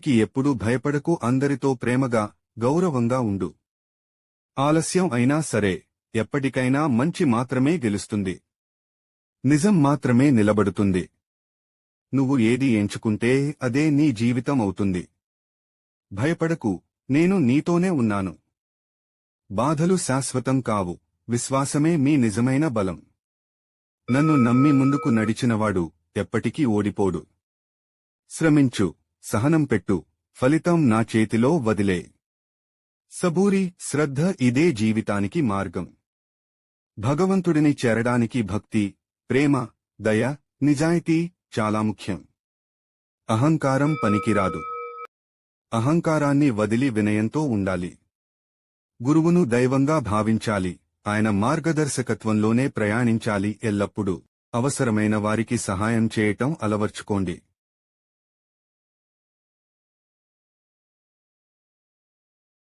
కి ఎప్పుడూ భయపడకు, అందరితో ప్రేమగా గౌరవంగా ఉండు. ఆలస్యం అయినా సరే ఎప్పటికైనా మంచి మాత్రమే గెలుస్తుంది. నిజం మాత్రమే నిలబడుతుంది. నువ్వు ఏది ఎంచుకుంటే అదే నీ జీవితం అవుతుంది. భయపడకు, నేను నీతోనే ఉన్నాను. బాధలు శాశ్వతం కావు, విశ్వాసమే మీ నిజమైన బలం. నన్ను నమ్మి ముందుకు నడిచినవాడు ఎప్పటికీ ఓడిపోడు. శ్రమించు, సహనం పెట్టు, ఫలితం నా చేతిలో వదిలే. సబూరి, శ్రద్ధ ఇదే జీవితానికి మార్గం. భగవంతుడిని చేరడానికి భక్తి, ప్రేమ, దయ, నిజాయితీ చాలా ముఖ్యం. అహంకారం పనికిరాదు. అహంకారాన్ని వదిలి వినయంతో ఉండాలి. గురువును దైవంగా భావించాలి, ఆయన మార్గదర్శకత్వంలోనే ప్రయాణించాలి. ఎల్లప్పుడూ అవసరమైన వారికి సహాయం చేయటం అలవర్చుకోండి.